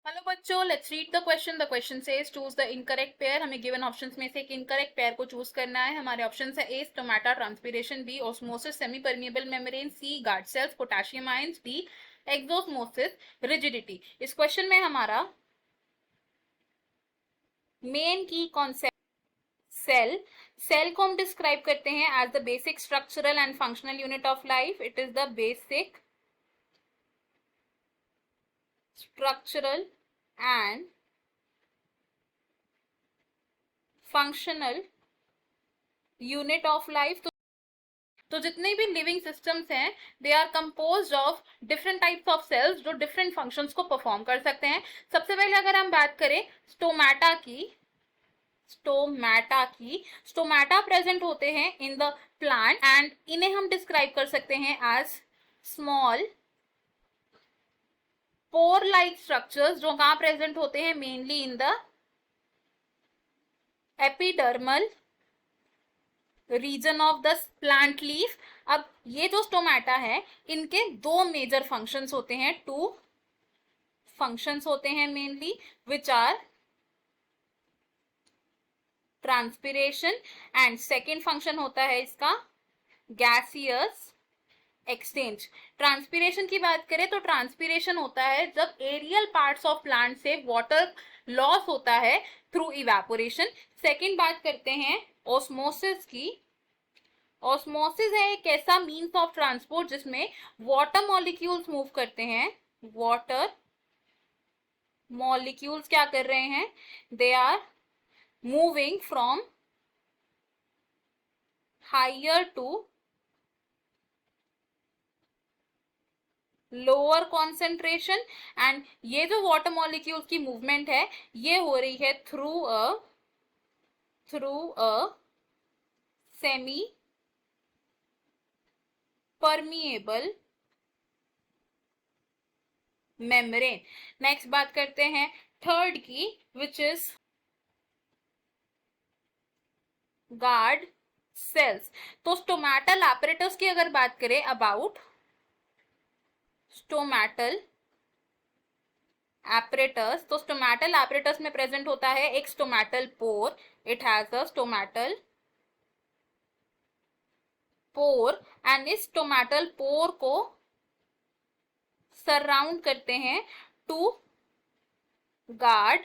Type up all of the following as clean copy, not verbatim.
Hello बच्चों, let's read the question. The question says choose the incorrect pair. हमें given options में से एक इनकरेक्ट पेयर को चूज करना है। हमारे ऑप्शंस है A stomata transpiration, B osmosis semi permeable membrane, C guard cells potassium ions, D exosmosis rigidity. इस क्वेश्चन में हमारा मेन की कॉन्सेप्ट सेल। सेल को हम डिस्क्राइब करते हैं as the basic structural and functional unit of life. It is the basic structural and functional unit of life. तो जितने भी लिविंग सिस्टम्स हैं they are composed of different types of cells जो different functions को perform कर सकते हैं। सबसे पहले अगर हम बात करें स्टोमेटा की, स्टोमेटा प्रेजेंट होते हैं इन द प्लांट एंड इन्हें हम डिस्क्राइब कर सकते हैं as small pore like structures जो कहां प्रेजेंट होते हैं, mainly in the epidermal region of the plant leaf. अब ये जो स्टोमेटा है इनके दो मेजर फंक्शंस होते हैं, टू फंक्शंस होते हैं mainly, which are transpiration and second function होता है इसका गैसियस एक्सचेंज। ट्रांसपिरेशन की बात करें तो ट्रांसपिरेशन होता है जब एरियल पार्ट्स ऑफ प्लांट से वाटर लॉस होता है थ्रू इवेपोरेशन। सेकेंड बात करते हैं ऑस्मोसिस की। ऑस्मोसिस है एक ऐसा मीन्स ऑफ ट्रांसपोर्ट जिसमें वाटर मॉलिक्यूल्स मूव करते हैं। वाटर मॉलिक्यूल्स क्या कर रहे हैं, they are moving from higher to lower concentration and ये जो वाटर मॉलिक्यूल्स की मूवमेंट है ये हो रही है through a semi permeable membrane. Next बात करते हैं थर्ड की, विच इज गार्ड सेल्स। तो स्टोमेटल एपरेटस की अगर बात करें अबाउट स्टोमेटल एपरेटस, तो स्टोमेटल एपरेटस में प्रेजेंट होता है एक stomatal pore. It has a stomatal pore and इस स्टोमेटल पोर को सराउंड करते हैं टू गार्ड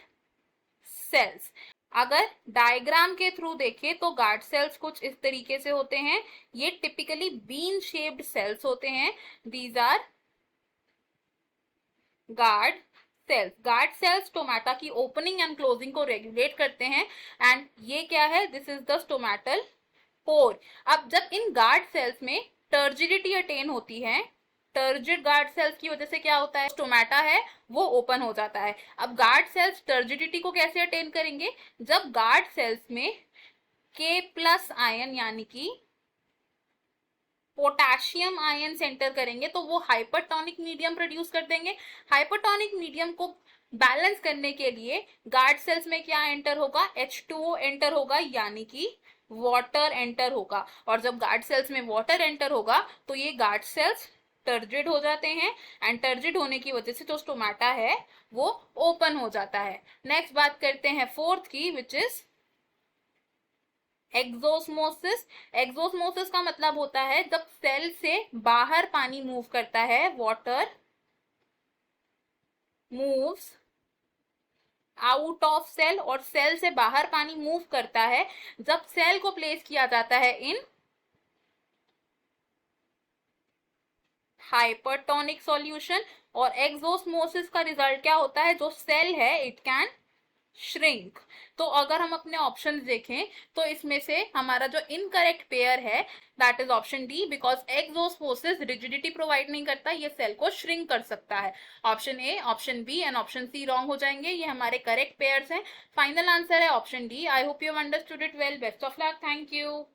सेल्स। अगर डायग्राम के थ्रू देखें तो गार्ड सेल्स कुछ इस तरीके से होते हैं। ये टिपिकली बीन शेप्ड सेल्स होते हैं। These are guard cells. Guard cells stomata की ओपनिंग एंड क्लोजिंग को रेगुलेट करते हैं एंड ये क्या है, this is the stomatal pore. अब जब इन गार्ड सेल्स में टर्जिडिटी अटेन होती है, टर्जिड गार्ड सेल्स की वजह से क्या होता है, स्टोमेटा है वो ओपन हो जाता है। अब गार्ड सेल्स टर्जिडिटी को कैसे अटेन करेंगे, जब गार्ड सेल्स में के प्लस आयन यानी कि पोटेशियम आयन एंटर करेंगे तो वो हाइपरटोनिक मीडियम प्रोड्यूस कर देंगे। हाइपरटोनिक मीडियम को बैलेंस करने के लिए गार्ड सेल्स में क्या एंटर होगा, H2O एंटर होगा यानी कि वाटर एंटर होगा। और जब गार्ड सेल्स में वाटर एंटर होगा तो ये गार्ड सेल्स टर्जिड हो जाते हैं एंड टर्जिड होने की वजह से जो स्टोमेटा है वो ओपन हो जाता है। नेक्स्ट बात करते हैं फोर्थ की, विच इज एक्सोस्मोसिस। एक्सोस्मोसिस का मतलब होता है जब सेल से बाहर पानी मूव करता है, water moves out of cell, और सेल से बाहर पानी मूव करता है जब सेल को प्लेस किया जाता है इन हाइपरटोनिक सॉल्यूशन। और एक्सोस्मोसिस का रिजल्ट क्या होता है, जो सेल है इट कैन श्रिंक। तो अगर हम अपने ऑप्शन देखें तो इसमें से हमारा जो इनकरेक्ट पेयर है that is option D, because exosmosis rigidity provide नहीं करता, ये सेल को श्रिंक कर सकता है। Option A, option B and option C wrong हो जाएंगे। ये हमारे करेक्ट पेयर्स हैं। फाइनल आंसर है option D. I hope you understood it well. Best of luck. Thank you.